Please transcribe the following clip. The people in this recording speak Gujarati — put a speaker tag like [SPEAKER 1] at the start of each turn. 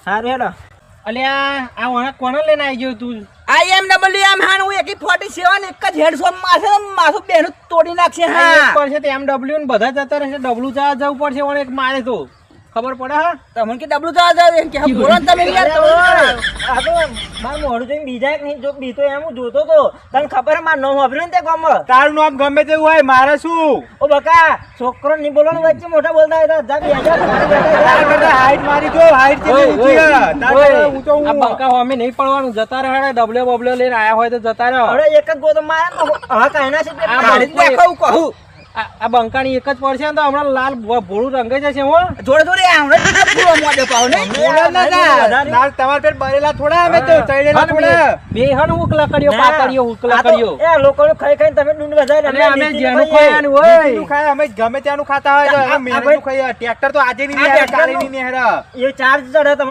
[SPEAKER 1] હારું હેડો.
[SPEAKER 2] અલ્યા આ વણા કોને લઈને આવી ગયો તું?
[SPEAKER 1] IMW હાણ હું એકી 47 એક જ હેડશોટ મારશે મારું બેનું તોડી નાખશે. હા
[SPEAKER 2] પડશે તે MW ને બધા જતા રહેશે. ડબલું જવા જવું પડશે વણે એક મારે તો ખબર પડે. હા
[SPEAKER 1] તમને કે ડબલું જવા જાવ એમ કે બોલો ને તમે યાર. આ તો માર મોઢું જોઈને બીજા એક નહીં જો બીતો એમ હું જોતો તો તને ખબર માર નામ વાપર્યું ને તે ગામ
[SPEAKER 2] તારું નામ ગમે તેવું હોય મારે શું?
[SPEAKER 1] ઓ બકા છોકરો નહીં બોલવાનું વચ્ચે મોટા બોલતા હતા જા બેજા
[SPEAKER 2] હાઈટ મારી જો હાઈટ કેટલી ઊંચી છે. તારે ઊંચો હું આ બંકા હોમે નહીં પડવાનું. જતા રહે ડબલ્યુ બબલ્યુ લઈને આયા હોય તો જતા રહે.
[SPEAKER 1] અરે એક જ ગોતો માર હા કાયના છે તે કાઢી દેખાવું કહું.
[SPEAKER 2] આ બંકાની એક જ પડશે ને તો હમણાં લાલ ભોળું રંગે જશે. હો
[SPEAKER 1] જોડે જોડે આવડે પૂરો મોડે પાવ ને
[SPEAKER 2] લાલ તમાર પેટ બરેલા થોડા અમે તો ચડેલા થોડા બે હન ઉકલા કર્યો પાતળિયો ઉકલા કર્યો.
[SPEAKER 1] એ લોકો ખાઈ ખાઈને તમે ડુંડ વધારે
[SPEAKER 2] અને અમે જેનું ખાવાનું હોય ખાય અમે ગમે ત્યાંનું ખાતા હોય તો અમે મહેનતનું ખાઈએ. ટ્રેક્ટર તો આજે ની નહીં કાલે ની નહીં.
[SPEAKER 1] એ ચાર્જ ચડે